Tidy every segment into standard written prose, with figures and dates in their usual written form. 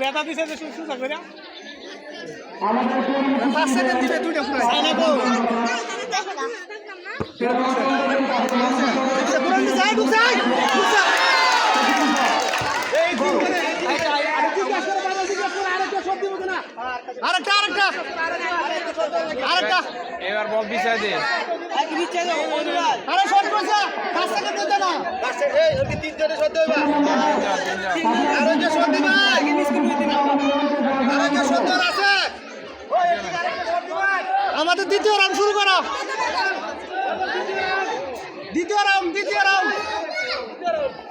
বেতা দিছে সুস্থ করে এবার বল বিষয় দে আরে শট করছে 5 সেকেন্ড দিতে না এই ওকে 3 জনে শট দেবা আরে যে শট দিবা মিস করে দিবা আরে যে শট দর আছে আমাদের দ্বিতীয় রাউন্ড শুরু করো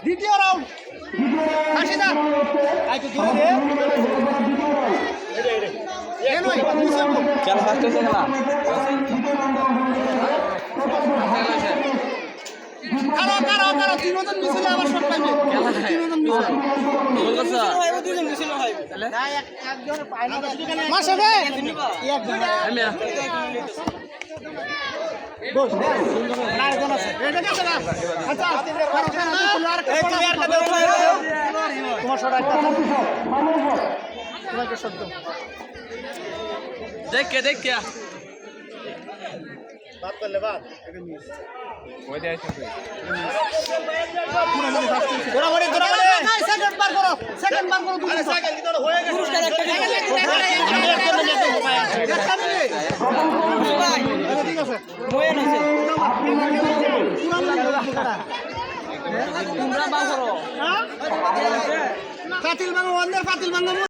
দ্বিতীয় রাউন্ড হাসিদা আই তো দূরে দে খেলা ফার্স্ট হয়েছে খেলা কারো তিনজন মিছিল আবার শট পাইবে তিনজন মিছিল গোল করছ দুইজন মিছিল হয় না একজন পাইনা মাস হবে আমি বস আরেকজন আছে এটা কাছে না আচ্ছা এই প্লেয়ারটা দাও তোমার শট একটা তোমাকে শট দাও देख क्या बात कर ले बात वो दे ऐसे पूरा बड़ी नहीं सेकंड बार करो अरे साइकिल की तरह होएगा पुरस्कार একটা ঠিক আছে বয়ে নাছে তোমরা বাস করো হ্যাঁ ফাতিল বাংলা ওয়ান্ডার ফাতিল বাংলা